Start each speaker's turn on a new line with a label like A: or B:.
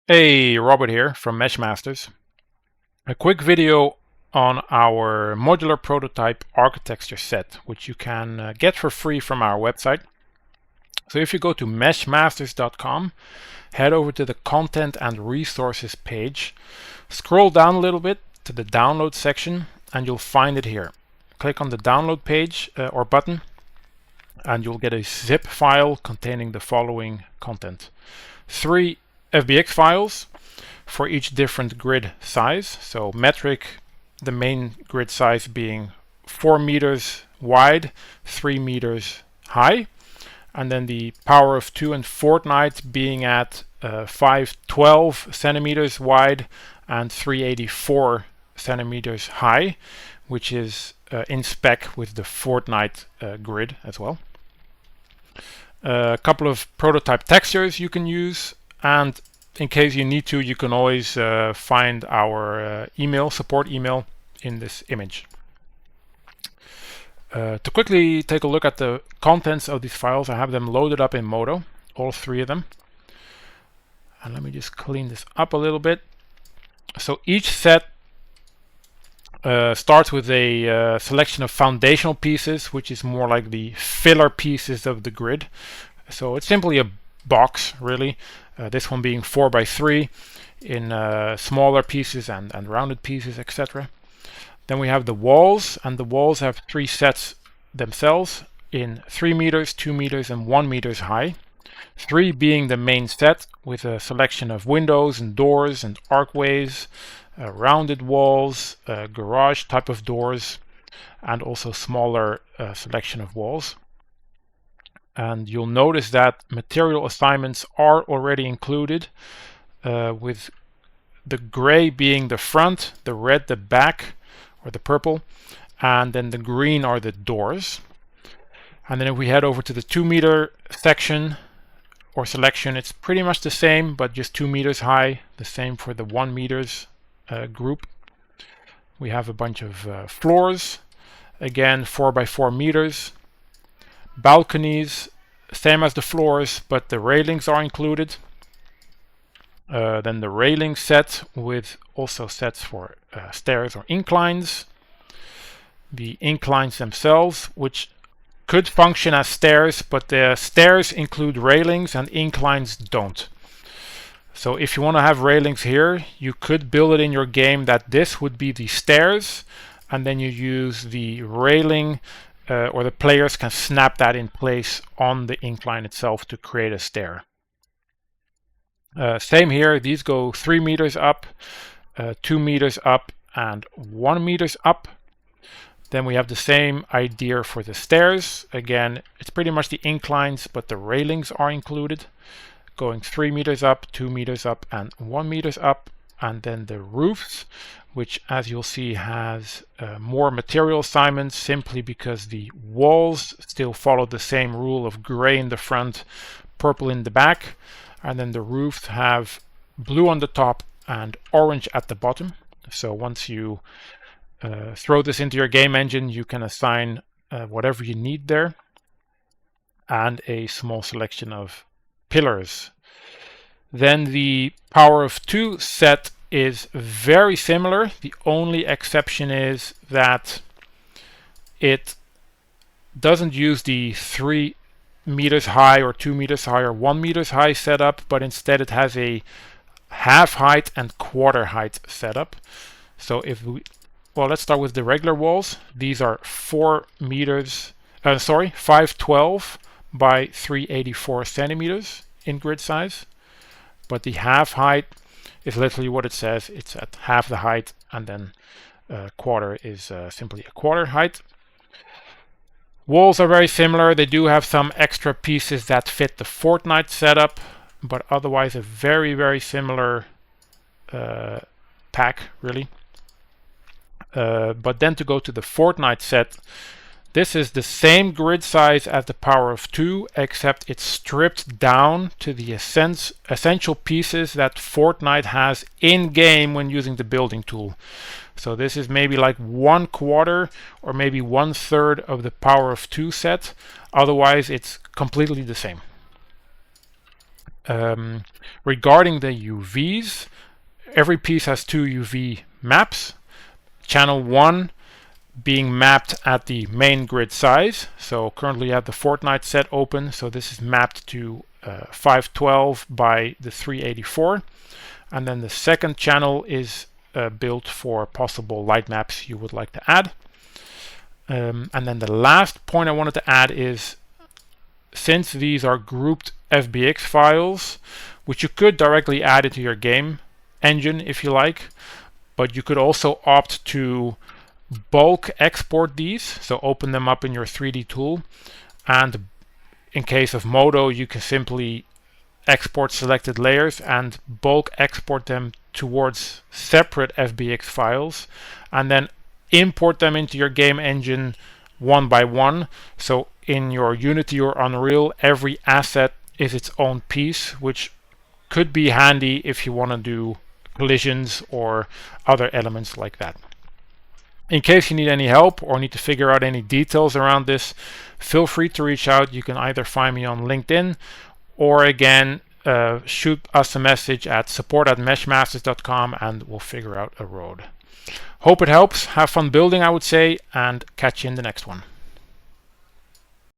A: Hey, Robert here from Mesh Masters. A quick video on our modular prototype architecture set, which you can get for free from our website. So if you go to meshmasters.com, head over to the content and resources page, scroll down a little bit to the download section, and you'll find it here. Click on the download page or button, and you'll get a zip file containing the following content. 3 FBX files for each different grid size. So metric, the main grid size being 4 meters wide, 3 meters high, and then the power of 2 and Fortnite being at 512 centimeters wide and 384 centimeters high, which is in spec with the Fortnite grid as well. A couple of prototype textures you can use, and in case you need to, you can always find our support email in this image. To quickly take a look at the contents of these files, I have them loaded up in Modo, all 3 of them. And let me just clean this up a little bit. So each set starts with a selection of foundational pieces, which is more like the filler pieces of the grid. So it's simply a box, really. This one being 4x3 in smaller pieces and rounded pieces, etc. Then we have the walls, and the walls have 3 sets themselves in 3 meters, 2 meters, and 1 meters high. 3 being the main set with a selection of windows and doors and archways, rounded walls, garage type of doors, and also smaller selection of walls. And you'll notice that material assignments are already included, with the gray being the front, the red the back or the purple, and then the green are the doors. And then if we head over to the 2 meter section or selection, it's pretty much the same, but just 2 meters high. The same for the 1 meters group. We have a bunch of floors, again 4x4 meters. Balconies, same as the floors, but the railings are included. Then the railing set with also sets for stairs or inclines. The inclines themselves, which could function as stairs, but the stairs include railings and inclines don't. So if you want to have railings here, you could build it in your game that this would be the stairs, and then you use the railing, or the players can snap that in place on the incline itself to create a stair. Same here, these go 3 meters up, 2 meters up, and 1 meters up. Then we have the same idea for the stairs. Again, it's pretty much the inclines, but the railings are included, going 3 meters up, 2 meters up, and 1 meters up. And then the roofs, which as you'll see has more material assignments, simply because the walls still follow the same rule of gray in the front, purple in the back, and then the roofs have blue on the top and orange at the bottom. So once you throw this into your game engine, you can assign whatever you need there, and a small selection of pillars. Then the power of 2 set is very similar. The only exception is that it doesn't use the 3 meters high or 2 meters high or 1 meters high setup, but instead it has a half height and quarter height setup. So if we, well, let's start with the regular walls. These are 512 by 384 centimeters in grid size. But the half height is literally what it says. It's at half the height, and then quarter is simply a quarter height. Walls are very similar. They do have some extra pieces that fit the Fortnite setup, but otherwise a very, very similar pack, really. But then to go to the Fortnite set, this is the same grid size as the power of 2, except it's stripped down to the essential pieces that Fortnite has in-game when using the building tool. So this is maybe like 1/4 or maybe 1/3 of the power of 2 set. Otherwise, it's completely the same. Regarding the UVs, every piece has 2 UV maps. Channel 1 being mapped at the main grid size. So currently I have the Fortnite set open, so this is mapped to 512 by the 384. And then the second channel is built for possible light maps you would like to add. And then the last point I wanted to add is, since these are grouped FBX files, which you could directly add into your game engine if you like, but you could also opt to bulk export these, so open them up in your 3D tool, and in case of Modo you can simply export selected layers and bulk export them towards separate FBX files and then import them into your game engine one by one. So in your Unity or Unreal, every asset is its own piece, which could be handy if you want to do collisions or other elements like that. In case you need any help or need to figure out any details around this, feel free to reach out. You can either find me on LinkedIn or again shoot us a message at support@meshmasters.com and we'll figure out a road. Hope it helps. Have fun building, I would say, and catch you in the next one.